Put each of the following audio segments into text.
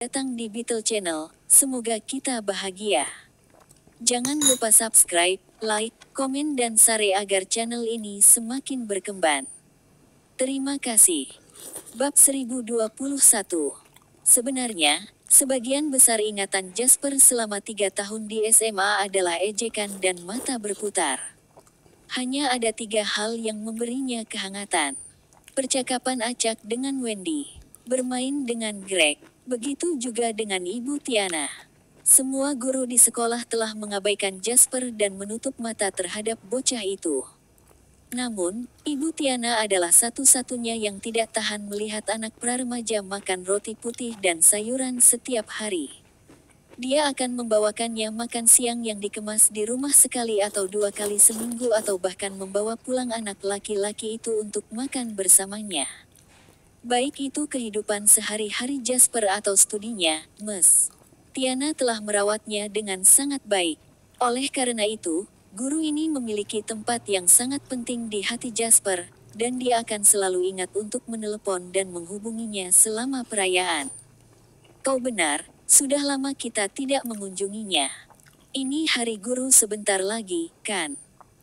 Datang di Beetle Channel, semoga kita bahagia. Jangan lupa subscribe, like, komen dan share agar channel ini semakin berkembang. Terima kasih. Bab 1021. Sebenarnya, sebagian besar ingatan Jasper selama 3 tahun di SMA adalah ejekan dan mata berputar. Hanya ada 3 hal yang memberinya kehangatan. Percakapan acak dengan Wendy. Bermain dengan Greg. Begitu juga dengan Ibu Tiana. Semua guru di sekolah telah mengabaikan Jasper dan menutup mata terhadap bocah itu. Namun, Ibu Tiana adalah satu-satunya yang tidak tahan melihat anak pra-remaja makan roti putih dan sayuran setiap hari. Dia akan membawakannya makan siang yang dikemas di rumah sekali atau 2 kali seminggu atau bahkan membawa pulang anak laki-laki itu untuk makan bersamanya. Baik itu kehidupan sehari-hari Jasper atau studinya, Ms. Tiana telah merawatnya dengan sangat baik. Oleh karena itu, guru ini memiliki tempat yang sangat penting di hati Jasper, dan dia akan selalu ingat untuk menelepon dan menghubunginya selama perayaan. Kau benar, sudah lama kita tidak mengunjunginya. Ini hari guru sebentar lagi, kan?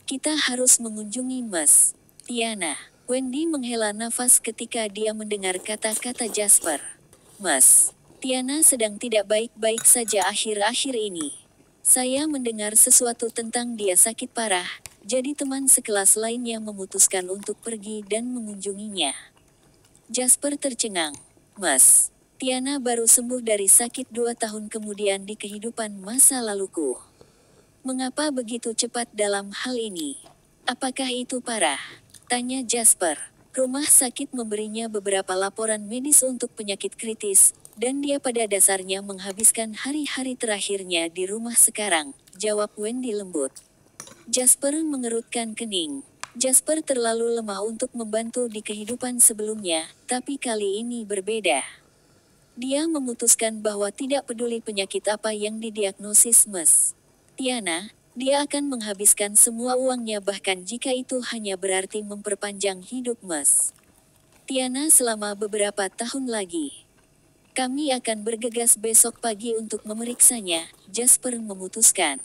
Kita harus mengunjungi Ms. Tiana. Wendy menghela nafas ketika dia mendengar kata-kata Jasper. Mas, Tiana sedang tidak baik-baik saja akhir-akhir ini. Saya mendengar sesuatu tentang dia sakit parah, jadi teman sekelas lainnya memutuskan untuk pergi dan mengunjunginya. Jasper tercengang. Mas, Tiana baru sembuh dari sakit 2 tahun kemudian di kehidupan masa laluku. Mengapa begitu cepat dalam hal ini? Apakah itu parah? Tanya Jasper. Rumah sakit memberinya beberapa laporan medis untuk penyakit kritis, dan dia pada dasarnya menghabiskan hari-hari terakhirnya di rumah sekarang, jawab Wendy lembut. Jasper mengerutkan kening. Jasper terlalu lemah untuk membantu di kehidupan sebelumnya, tapi kali ini berbeda. Dia memutuskan bahwa tidak peduli penyakit apa yang didiagnosis Ms. Tiana, dia akan menghabiskan semua uangnya bahkan jika itu hanya berarti memperpanjang hidup Ms. Tiana selama beberapa tahun lagi. Kami akan bergegas besok pagi untuk memeriksanya, Jasper memutuskan.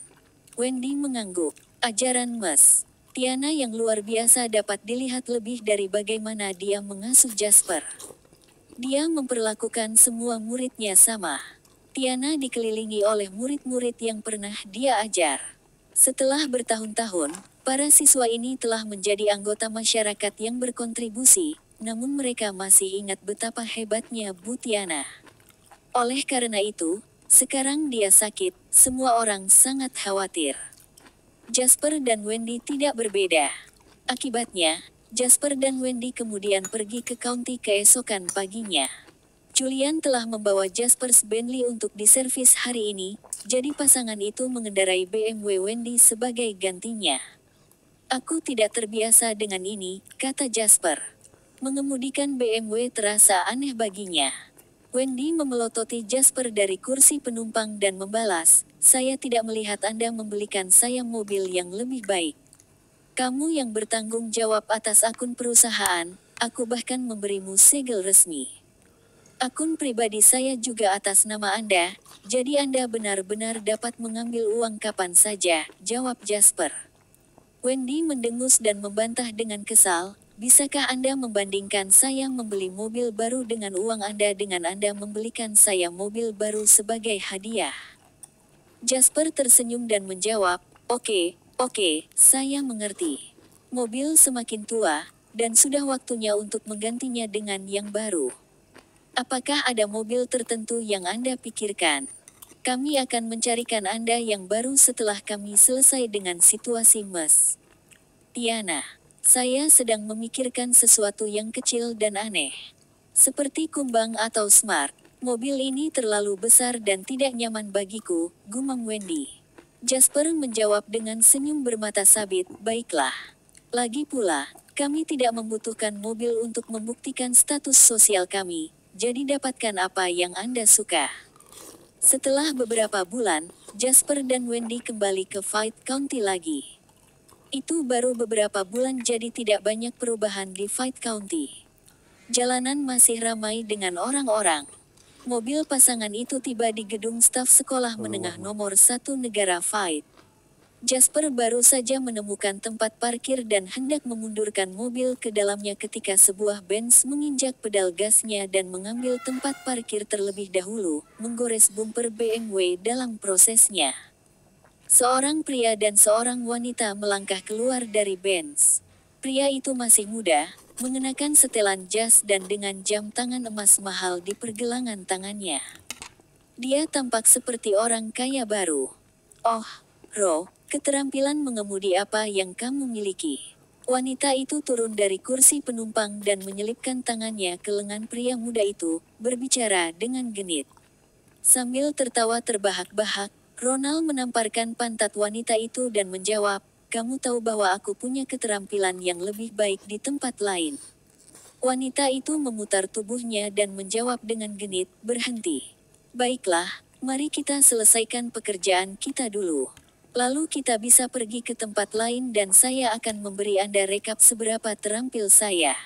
Wendy mengangguk. Ajaran Ms. Tiana yang luar biasa dapat dilihat lebih dari bagaimana dia mengasuh Jasper. Dia memperlakukan semua muridnya sama. Tiana dikelilingi oleh murid-murid yang pernah dia ajar. Setelah bertahun-tahun, para siswa ini telah menjadi anggota masyarakat yang berkontribusi, namun mereka masih ingat betapa hebatnya Bu Tiana. Oleh karena itu, sekarang dia sakit, semua orang sangat khawatir. Jasper dan Wendy tidak berbeda. Akibatnya, Jasper dan Wendy kemudian pergi ke county keesokan paginya. Julian telah membawa Jasper's Bentley untuk diservis hari ini, jadi pasangan itu mengendarai BMW Wendy sebagai gantinya. Aku tidak terbiasa dengan ini, kata Jasper. Mengemudikan BMW terasa aneh baginya. Wendy memelototi Jasper dari kursi penumpang dan membalas, saya tidak melihat Anda membelikan saya mobil yang lebih baik. Kamu yang bertanggung jawab atas akun perusahaan, aku bahkan memberimu segel resmi. Akun pribadi saya juga atas nama Anda, jadi Anda benar-benar dapat mengambil uang kapan saja, jawab Jasper. Wendy mendengus dan membantah dengan kesal, bisakah Anda membandingkan saya membeli mobil baru dengan uang Anda dengan Anda membelikan saya mobil baru sebagai hadiah? Jasper tersenyum dan menjawab, oke, saya mengerti. Mobil semakin tua, dan sudah waktunya untuk menggantinya dengan yang baru. Apakah ada mobil tertentu yang Anda pikirkan? Kami akan mencarikan Anda yang baru setelah kami selesai dengan situasi Ms. Tiana. Saya sedang memikirkan sesuatu yang kecil dan aneh. Seperti kumbang atau smart. Mobil ini terlalu besar dan tidak nyaman bagiku, gumam Wendy. Jasper menjawab dengan senyum bermata sabit, baiklah. Lagi pula, kami tidak membutuhkan mobil untuk membuktikan status sosial kami. Jadi dapatkan apa yang Anda suka. Setelah beberapa bulan, Jasper dan Wendy kembali ke Fight County lagi. Itu baru beberapa bulan jadi tidak banyak perubahan di Fight County. Jalanan masih ramai dengan orang-orang. Mobil pasangan itu tiba di gedung staf sekolah menengah nomor 1 negara Fight. Jasper baru saja menemukan tempat parkir dan hendak memundurkan mobil ke dalamnya ketika sebuah Benz menginjak pedal gasnya dan mengambil tempat parkir terlebih dahulu, menggores bumper BMW dalam prosesnya. Seorang pria dan seorang wanita melangkah keluar dari Benz. Pria itu masih muda, mengenakan setelan jas dan dengan jam tangan emas mahal di pergelangan tangannya. Dia tampak seperti orang kaya baru. "Oh, Ro, keterampilan mengemudi apa yang kamu miliki?" Wanita itu turun dari kursi penumpang dan menyelipkan tangannya ke lengan pria muda itu, berbicara dengan genit. Sambil tertawa terbahak-bahak, Ronald menamparkan pantat wanita itu dan menjawab, "Kamu tahu bahwa aku punya keterampilan yang lebih baik di tempat lain." Wanita itu memutar tubuhnya dan menjawab dengan genit, "Berhenti. Baiklah, mari kita selesaikan pekerjaan kita dulu. Lalu kita bisa pergi ke tempat lain dan saya akan memberi Anda rekap seberapa terampil saya."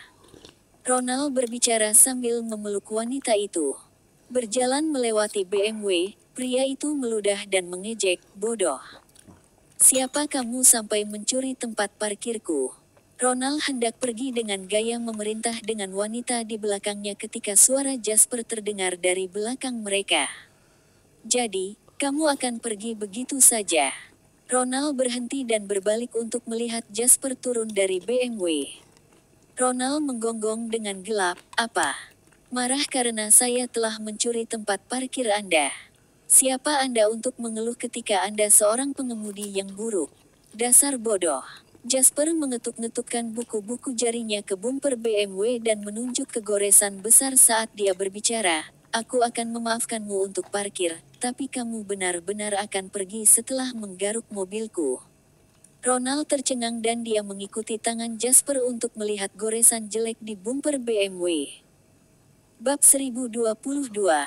Ronald berbicara sambil memeluk wanita itu. Berjalan melewati BMW, pria itu meludah dan mengejek, "Bodoh. Siapa kamu sampai mencuri tempat parkirku?" Ronald hendak pergi dengan gaya memerintah dengan wanita di belakangnya ketika suara Jasper terdengar dari belakang mereka. "Jadi, kamu akan pergi begitu saja?" Ronald berhenti dan berbalik untuk melihat Jasper turun dari BMW. Ronald menggonggong dengan gelap, "Apa? Marah karena saya telah mencuri tempat parkir Anda? Siapa Anda untuk mengeluh ketika Anda seorang pengemudi yang buruk? Dasar bodoh." Jasper mengetuk-ngetukkan buku-buku jarinya ke bumper BMW dan menunjuk ke goresan besar saat dia berbicara, "Aku akan memaafkanmu untuk parkir, tapi kamu benar-benar akan pergi setelah menggaruk mobilku." Ronald tercengang dan dia mengikuti tangan Jasper untuk melihat goresan jelek di bumper BMW. Bab 1022.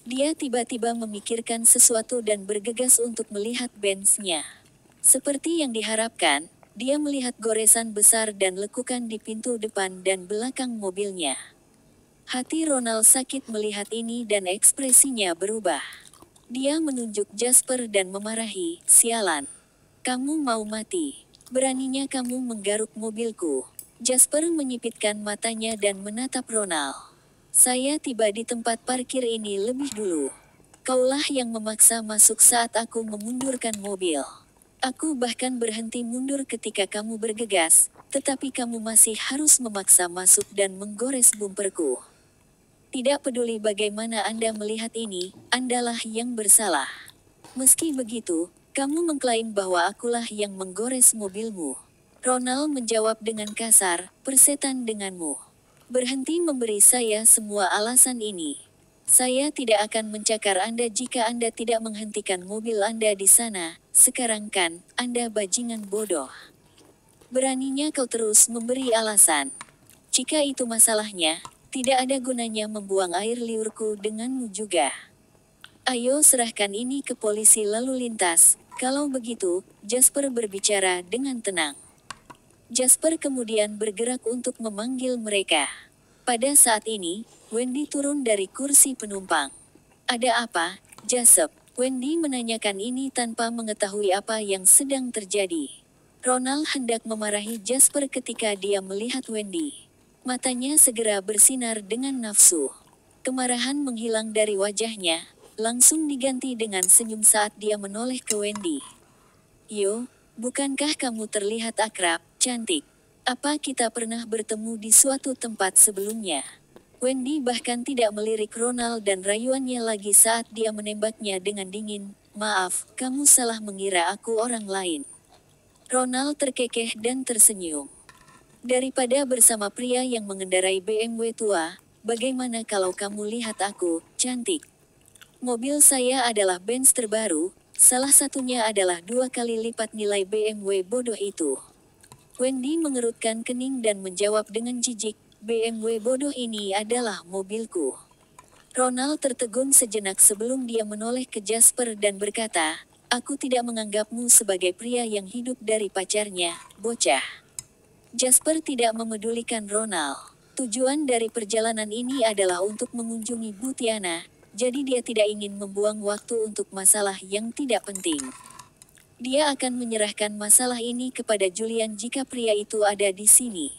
Dia tiba-tiba memikirkan sesuatu dan bergegas untuk melihat Benz-nya. Seperti yang diharapkan, dia melihat goresan besar dan lekukan di pintu depan dan belakang mobilnya. Hati Ronald sakit melihat ini dan ekspresinya berubah. Dia menunjuk Jasper dan memarahi, "Sialan. Kamu mau mati. Beraninya kamu menggaruk mobilku." Jasper menyipitkan matanya dan menatap Ronald. "Saya tiba di tempat parkir ini lebih dulu. Kaulah yang memaksa masuk saat aku memundurkan mobil. Aku bahkan berhenti mundur ketika kamu bergegas, tetapi kamu masih harus memaksa masuk dan menggores bumperku. Tidak peduli bagaimana Anda melihat ini, Andalah yang bersalah. Meski begitu, kamu mengklaim bahwa akulah yang menggores mobilmu." Ronald menjawab dengan kasar, "Persetan denganmu. Berhenti memberi saya semua alasan ini. Saya tidak akan mencakar Anda jika Anda tidak menghentikan mobil Anda di sana. Sekarang kan, Anda bajingan bodoh. Beraninya kau terus memberi alasan. Jika itu masalahnya, tidak ada gunanya membuang air liurku denganmu juga. Ayo serahkan ini ke polisi lalu lintas." Kalau begitu, Jasper berbicara dengan tenang. Jasper kemudian bergerak untuk memanggil mereka. Pada saat ini, Wendy turun dari kursi penumpang. "Ada apa, Jasper?" Wendy menanyakan ini tanpa mengetahui apa yang sedang terjadi. Ronald hendak memarahi Jasper ketika dia melihat Wendy. Matanya segera bersinar dengan nafsu. Kemarahan menghilang dari wajahnya, langsung diganti dengan senyum saat dia menoleh ke Wendy. "Yo, bukankah kamu terlihat akrab, cantik? Apa kita pernah bertemu di suatu tempat sebelumnya?" Wendy bahkan tidak melirik Ronald dan rayuannya lagi saat dia menembaknya dengan dingin, "Maaf, kamu salah mengira aku orang lain." Ronald terkekeh dan tersenyum. "Daripada bersama pria yang mengendarai BMW tua, bagaimana kalau kamu lihat aku, cantik? Mobil saya adalah Benz terbaru, salah satunya adalah 2 kali lipat nilai BMW bodoh itu." Wendy mengerutkan kening dan menjawab dengan jijik, "BMW bodoh ini adalah mobilku." Ronald tertegun sejenak sebelum dia menoleh ke Jasper dan berkata, "Aku tidak menganggapmu sebagai pria yang hidup dari pacarnya, bocah." Jasper tidak memedulikan Ronald. Tujuan dari perjalanan ini adalah untuk mengunjungi Bu Tiana, jadi dia tidak ingin membuang waktu untuk masalah yang tidak penting. Dia akan menyerahkan masalah ini kepada Julian jika pria itu ada di sini.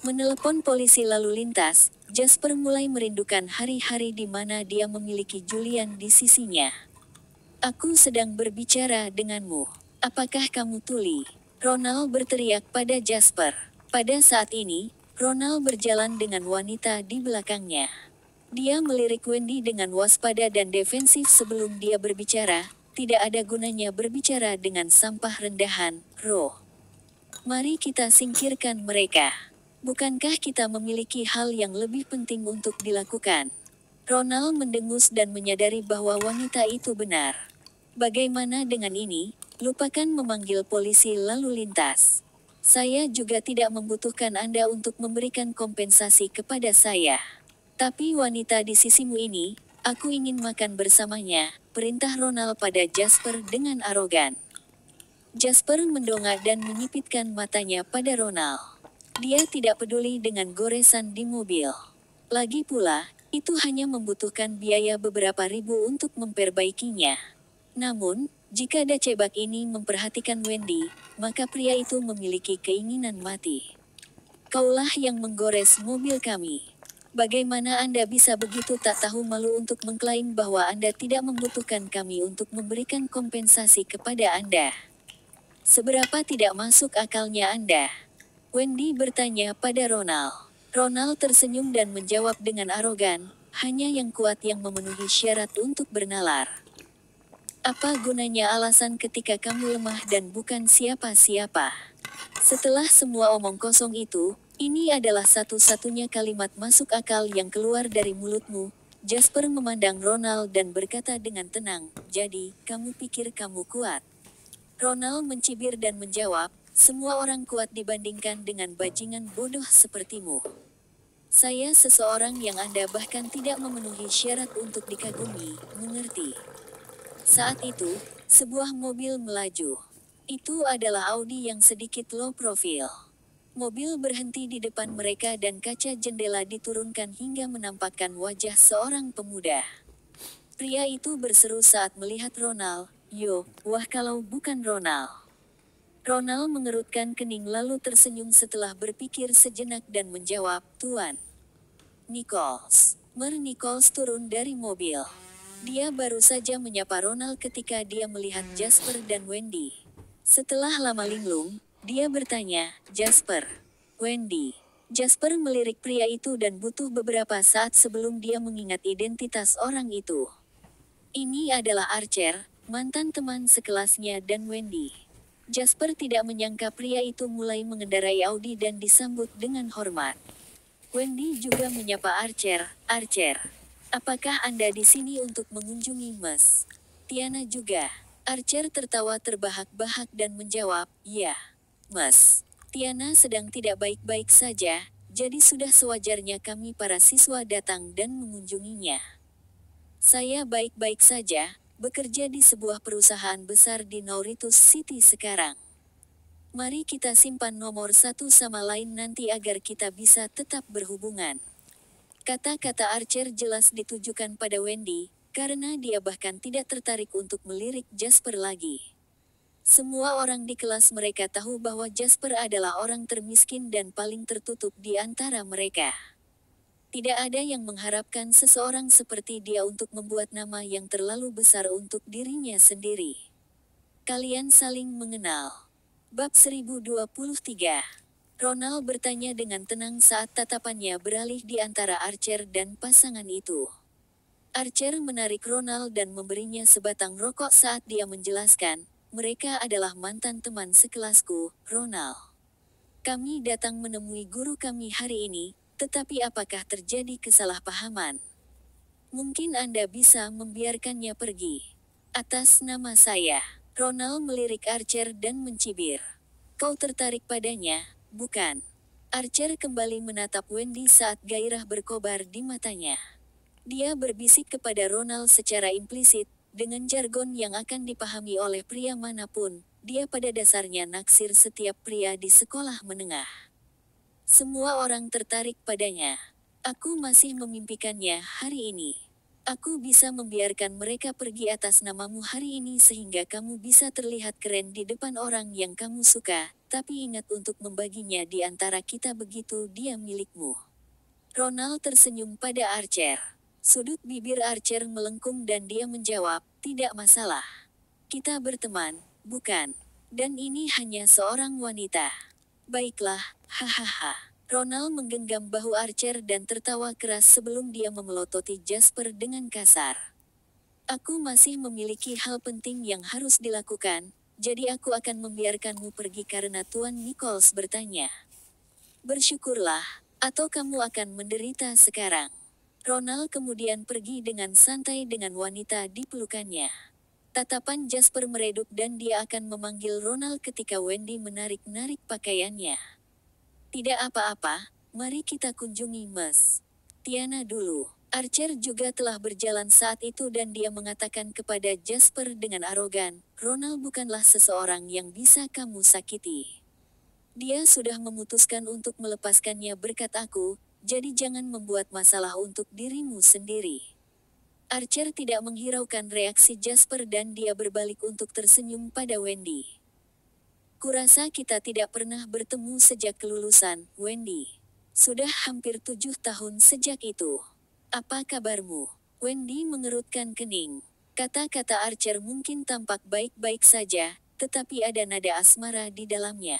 Menelepon polisi lalu lintas, Jasper mulai merindukan hari-hari di mana dia memiliki Julian di sisinya. Aku sedang berbicara denganmu. Apakah kamu tuli? Ronald berteriak pada Jasper. Pada saat ini, Ronald berjalan dengan wanita di belakangnya. Dia melirik Wendy dengan waspada dan defensif sebelum dia berbicara. Tidak ada gunanya berbicara dengan sampah rendahan, Ro. Mari kita singkirkan mereka. Bukankah kita memiliki hal yang lebih penting untuk dilakukan? Ronald mendengus dan menyadari bahwa wanita itu benar. Bagaimana dengan ini? Lupakan memanggil polisi lalu lintas. Saya juga tidak membutuhkan Anda untuk memberikan kompensasi kepada saya. Tapi wanita di sisimu ini, aku ingin makan bersamanya, perintah Ronald pada Jasper dengan arogan. Jasper mendongak dan menyipitkan matanya pada Ronald. Dia tidak peduli dengan goresan di mobil. Lagi pula, itu hanya membutuhkan biaya beberapa ribu untuk memperbaikinya. Namun, jika dacebak ini memperhatikan Wendy, maka pria itu memiliki keinginan mati. Kaulah yang menggores mobil kami. Bagaimana Anda bisa begitu tak tahu malu untuk mengklaim bahwa Anda tidak membutuhkan kami untuk memberikan kompensasi kepada Anda? Seberapa tidak masuk akalnya Anda? Wendy bertanya pada Ronald. Ronald tersenyum dan menjawab dengan arogan, hanya yang kuat yang memenuhi syarat untuk bernalar. Apa gunanya alasan ketika kamu lemah dan bukan siapa-siapa? Setelah semua omong kosong itu, ini adalah satu-satunya kalimat masuk akal yang keluar dari mulutmu. Jasper memandang Ronald dan berkata dengan tenang, jadi, kamu pikir kamu kuat? Ronald mencibir dan menjawab, semua orang kuat dibandingkan dengan bajingan bodoh sepertimu. Saya seseorang yang Anda bahkan tidak memenuhi syarat untuk dikagumi, mengerti? Saat itu, sebuah mobil melaju. Itu adalah Audi yang sedikit low profile. Mobil berhenti di depan mereka dan kaca jendela diturunkan hingga menampakkan wajah seorang pemuda. Pria itu berseru saat melihat Ronald, "Yo, wah kalau bukan Ronald." Ronald mengerutkan kening lalu tersenyum setelah berpikir sejenak dan menjawab, "Tuan Nichols." Mer Nichols turun dari mobil. Dia baru saja menyapa Ronald ketika dia melihat Jasper dan Wendy. Setelah lama linglung, dia bertanya, "Jasper, Wendy." Jasper melirik pria itu dan butuh beberapa saat sebelum dia mengingat identitas orang itu. Ini adalah Archer, mantan teman sekelasnya dan Wendy. Jasper tidak menyangka pria itu mulai mengendarai Audi dan disambut dengan hormat. Wendy juga menyapa Archer, "Archer, apakah Anda di sini untuk mengunjungi Mas Tiana juga?" Archer tertawa terbahak-bahak dan menjawab, "Ya, Mas. Tiana sedang tidak baik-baik saja, jadi sudah sewajarnya kami para siswa datang dan mengunjunginya. Saya baik-baik saja, bekerja di sebuah perusahaan besar di Nauritus City sekarang. Mari kita simpan nomor satu sama lain nanti agar kita bisa tetap berhubungan." Kata-kata Archer jelas ditujukan pada Wendy, karena dia bahkan tidak tertarik untuk melirik Jasper lagi. Semua orang di kelas mereka tahu bahwa Jasper adalah orang termiskin dan paling tertutup di antara mereka. Tidak ada yang mengharapkan seseorang seperti dia untuk membuat nama yang terlalu besar untuk dirinya sendiri. Kalian saling mengenal. Bab 1023. Ronald bertanya dengan tenang saat tatapannya beralih di antara Archer dan pasangan itu. Archer menarik Ronald dan memberinya sebatang rokok saat dia menjelaskan, "Mereka adalah mantan teman sekelasku, Ronald. Kami datang menemui guru kami hari ini, tetapi apakah terjadi kesalahpahaman? Mungkin Anda bisa membiarkannya pergi. Atas nama saya." Ronald melirik Archer dan mencibir. "Kau tertarik padanya, bukan?" Archer kembali menatap Wendy saat gairah berkobar di matanya. Dia berbisik kepada Ronald secara implisit, dengan jargon yang akan dipahami oleh pria manapun, dia pada dasarnya naksir setiap pria di sekolah menengah. Semua orang tertarik padanya. Aku masih memimpikannya hari ini. Aku bisa membiarkan mereka pergi atas namamu hari ini sehingga kamu bisa terlihat keren di depan orang yang kamu suka, tapi ingat untuk membaginya di antara kita begitu dia milikmu. Ronald tersenyum pada Archer. Sudut bibir Archer melengkung dan dia menjawab, tidak masalah. Kita berteman, bukan? Dan ini hanya seorang wanita. Baiklah, hahaha. Ronald menggenggam bahu Archer dan tertawa keras sebelum dia memelototi Jasper dengan kasar. Aku masih memiliki hal penting yang harus dilakukan, jadi aku akan membiarkanmu pergi karena Tuan Nichols bertanya. Bersyukurlah, atau kamu akan menderita sekarang. Ronald kemudian pergi dengan santai dengan wanita di pelukannya. Tatapan Jasper meredup dan dia akan memanggil Ronald ketika Wendy menarik-narik pakaiannya. Tidak apa-apa, mari kita kunjungi Mas Tiana dulu. Archer juga telah berjalan saat itu dan dia mengatakan kepada Jasper dengan arogan, Ronald bukanlah seseorang yang bisa kamu sakiti. Dia sudah memutuskan untuk melepaskannya berkat aku, jadi jangan membuat masalah untuk dirimu sendiri. Archer tidak menghiraukan reaksi Jasper dan dia berbalik untuk tersenyum pada Wendy. Kurasa kita tidak pernah bertemu sejak kelulusan, Wendy. Sudah hampir 7 tahun sejak itu. Apa kabarmu? Wendy mengerutkan kening. Kata-kata Archer mungkin tampak baik-baik saja, tetapi ada nada asmara di dalamnya.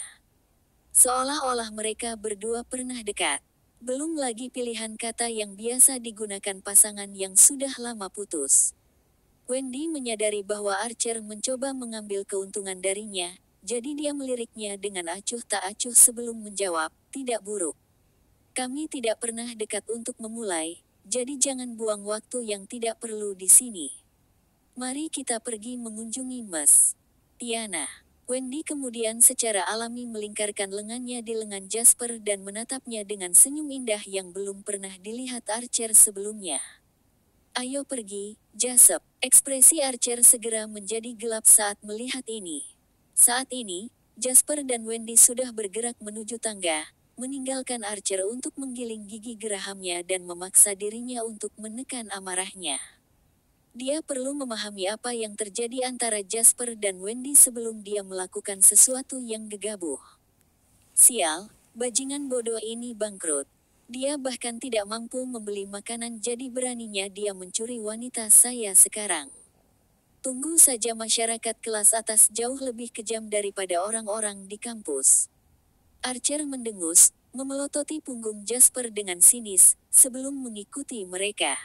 Seolah-olah mereka berdua pernah dekat. Belum lagi pilihan kata yang biasa digunakan pasangan yang sudah lama putus. Wendy menyadari bahwa Archer mencoba mengambil keuntungan darinya, jadi dia meliriknya dengan acuh tak acuh sebelum menjawab, tidak buruk. Kami tidak pernah dekat untuk memulai, jadi jangan buang waktu yang tidak perlu di sini. Mari kita pergi mengunjungi Mas Tiana. Wendy kemudian secara alami melingkarkan lengannya di lengan Jasper dan menatapnya dengan senyum indah yang belum pernah dilihat Archer sebelumnya. Ayo pergi, Jasper. Ekspresi Archer segera menjadi gelap saat melihat ini. Saat ini, Jasper dan Wendy sudah bergerak menuju tangga, meninggalkan Archer untuk menggiling gigi gerahamnya dan memaksa dirinya untuk menekan amarahnya. Dia perlu memahami apa yang terjadi antara Jasper dan Wendy sebelum dia melakukan sesuatu yang gegabah. Sial, bajingan bodoh ini bangkrut. Dia bahkan tidak mampu membeli makanan jadi beraninya dia mencuri wanita saya sekarang. Tunggu saja masyarakat kelas atas jauh lebih kejam daripada orang-orang di kampus. Archer mendengus, memelototi punggung Jasper dengan sinis, sebelum mengikuti mereka.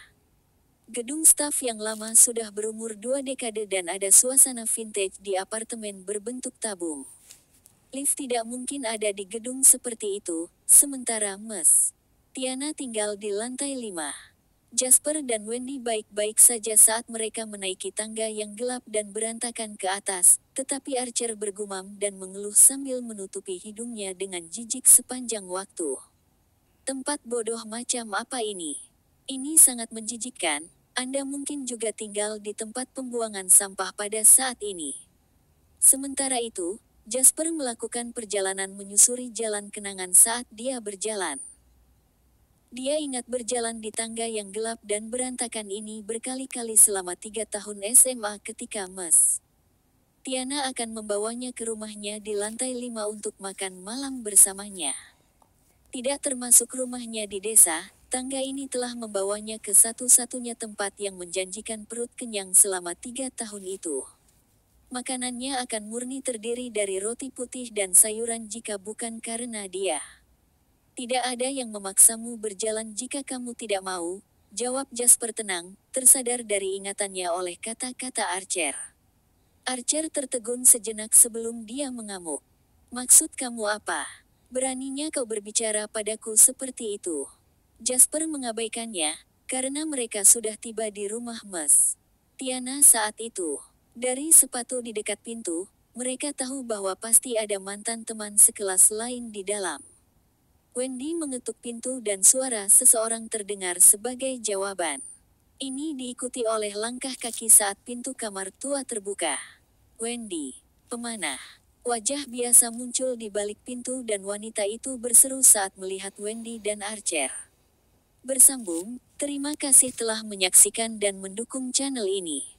Gedung staf yang lama sudah berumur 2 dekade dan ada suasana vintage di apartemen berbentuk tabung. Lift tidak mungkin ada di gedung seperti itu, sementara Mas Tiana tinggal di lantai 5. Jasper dan Wendy baik-baik saja saat mereka menaiki tangga yang gelap dan berantakan ke atas, tetapi Archer bergumam dan mengeluh sambil menutupi hidungnya dengan jijik sepanjang waktu. Tempat bodoh macam apa ini? Ini sangat menjijikkan. Anda mungkin juga tinggal di tempat pembuangan sampah pada saat ini. Sementara itu, Jasper melakukan perjalanan menyusuri jalan kenangan saat dia berjalan. Dia ingat berjalan di tangga yang gelap dan berantakan ini berkali-kali selama 3 tahun SMA ketika Mas Tiana akan membawanya ke rumahnya di lantai 5 untuk makan malam bersamanya. Tidak termasuk rumahnya di desa, tangga ini telah membawanya ke satu-satunya tempat yang menjanjikan perut kenyang selama 3 tahun itu. Makanannya akan murni terdiri dari roti putih dan sayuran jika bukan karena dia. Tidak ada yang memaksamu berjalan jika kamu tidak mau, jawab Jasper tenang, tersadar dari ingatannya oleh kata-kata Archer. Archer tertegun sejenak sebelum dia mengamuk. Maksud kamu apa? Beraninya kau berbicara padaku seperti itu? Jasper mengabaikannya, karena mereka sudah tiba di rumah Mas Tiana saat itu. Dari sepatu di dekat pintu, mereka tahu bahwa pasti ada mantan teman sekelas lain di dalam. Wendy mengetuk pintu dan suara seseorang terdengar sebagai jawaban. Ini diikuti oleh langkah kaki saat pintu kamar tua terbuka. Wendy, pemanah. Wajah biasa muncul di balik pintu dan wanita itu berseru saat melihat Wendy dan Archer. Bersambung, terima kasih telah menyaksikan dan mendukung channel ini.